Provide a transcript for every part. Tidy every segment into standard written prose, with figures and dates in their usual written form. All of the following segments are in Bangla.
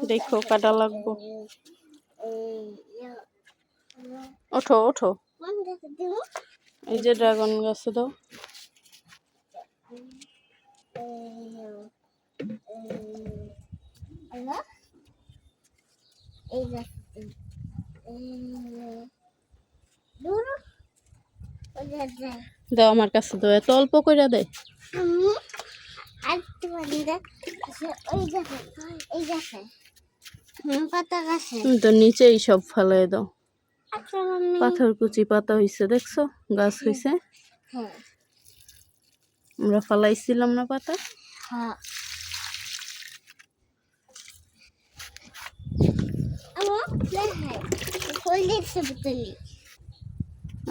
দেখো কাটা লাগবো। ওঠো ওঠো, এই যে ড্রাগন গাছে দাও। দাও আমার কাছে দাও, এত অল্প করে দেয়। তুমি তো নিচেই সব ফেলাই দাও। পাথর কুচি পাতা হইছে, দেখছো গাছ হইছে। আমরা ফালাইছিলাম না পাতা।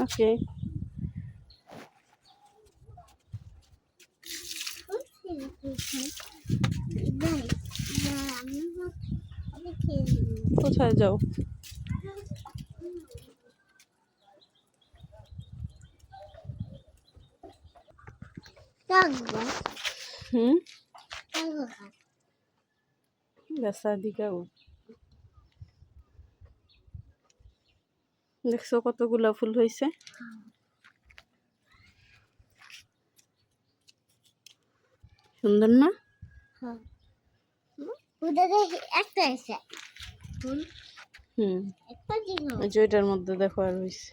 ওকে, কোথায় যাও? দেখছো কতগুলা ফুল হয়েছে। সুন্দর না? জয়টার মধ্যে দেখো আর হয়েছে।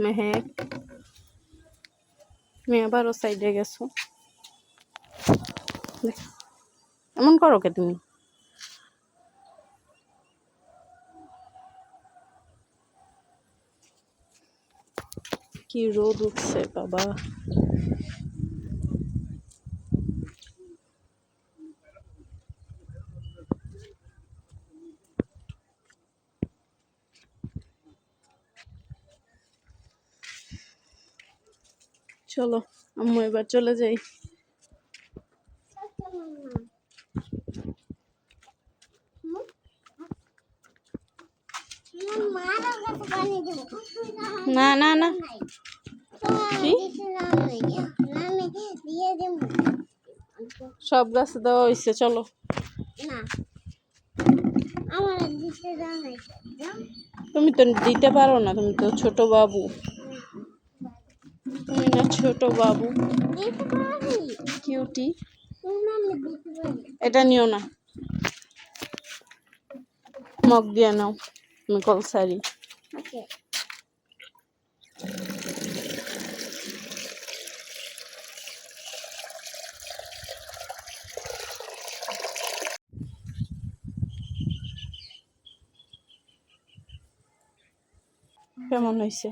মেহেক তুমি আবারও সাইডে গেছো, এমন করো কে তুমি? কি রোদ উঠছে বাবা। চলো আম্মু এবার চলে যাই। না না না, সব গাছ দেওয়া হয়েছে, চলো। তুমি তো দিতে পারো না, তুমি তো ছোট বাবু। তুমি না ছোট বাবু, কিউটি। এটা নিও না, মগ দিয়ে নাও তুমি কলসারি। কেমন হয়েছে?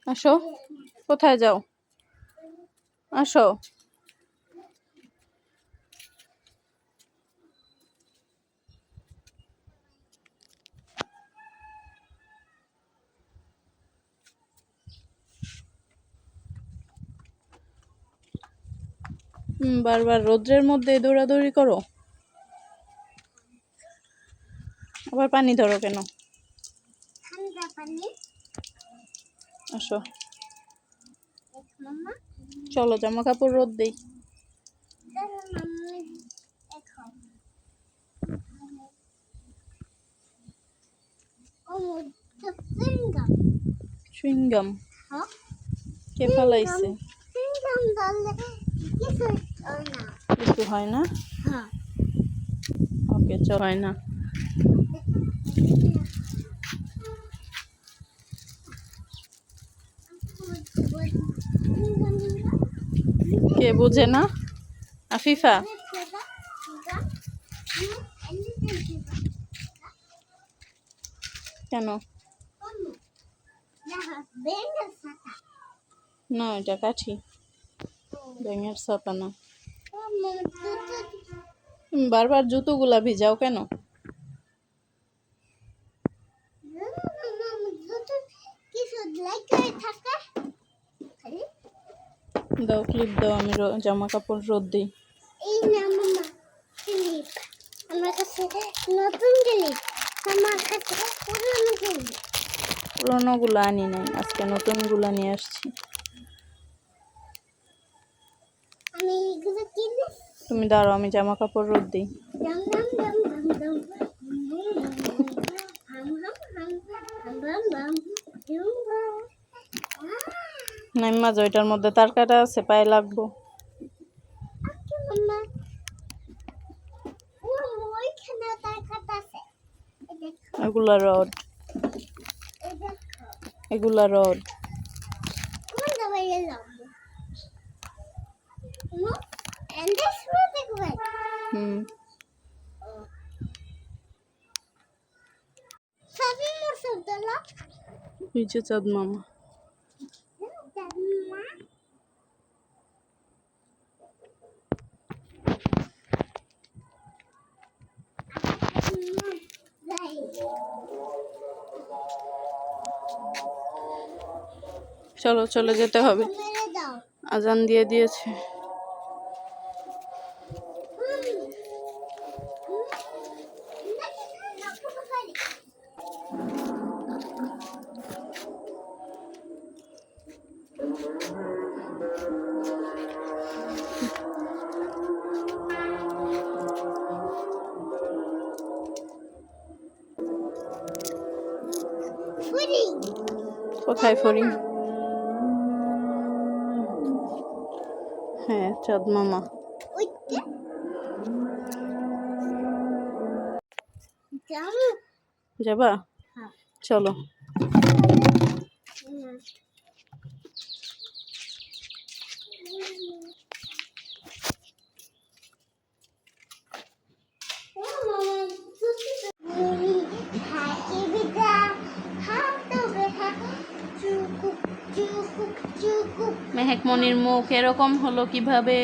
আসো, কোথায় যাও? আসো। বারবার রোদ্রের মধ্যে দৌড়াদৌড়ি করো, আবার পানি ধরো কেন? আসো, চলো জামা কাপড় রোদ দেই। চুইংগাম কে ফেলাইছে? কিছু হয় না। ওকে, চল, হয় না। কে বোঝে না? আফিফা, কেন? না, এটা কাঠি, ব্যাঙের ছাতা না। বারবার জুতোগুলা ভিজাও কেন? দাও, ক্লিপ দাও, আমি জামা কাপড় রোদ দিই। আমার কাছে নতুন জিনিস, আমার কাছে পুরনো জিনিস। পুরোনোগুলো আনি নাই, আজকে নতুনগুলো নিয়ে আসছি। আমি এগুলো কিনে তুমি দাঁড়াও, আমি জামা কাপড় রোদ দিই। দাম দাম দাম দাম দাম হাম হাম হাম হাম হাম হাম হাম। নাইমা ওইটার মধ্যে তার কাটা আছে, পায়ে লাগবো। আচ্ছা মাম্মা, ওইখানে তার কাটা আছে। এই দেখো, এগুলা রড, এই দেখো। এগুলা রড। কোন দাবাইলে লাগবে? No, and this will be great. Sabi mo sa dala? ওই যে চাঁদ মামা। Dama. চলো চলে যেতে হবে, মেরে দাও। আজান দিয়ে দিয়েছে। কোথায় ফড়িং? হ্যাঁ, চাঁদ মামা। যাবা? চলো। মেহেক মনির মুখ এরকম হলো কিভাবে?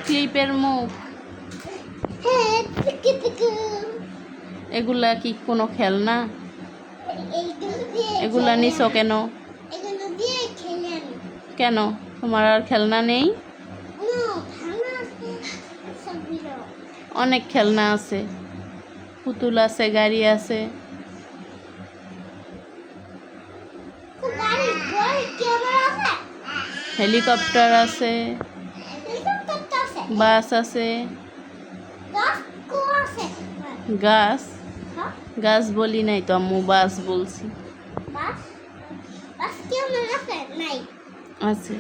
ক্লিপের মুখ। এগুলা কি কোনো খেলনা? এগুলা নিছো কেন? কেন, তোমার আর খেলনা নেই? অনেক খেলনা আছে, পুতুল আছে, গাড়ি আছে। হেলিকপ্টার আছে, বাস আছে। গাছ, গাছ বলি নাই তো আম্মু, বাস বলছি। আছে,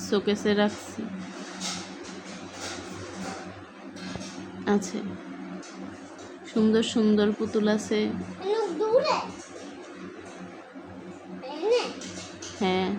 শোকেসে রাখছি। আছে, সুন্দর সুন্দর পুতুল আছে। হ্যাঁ।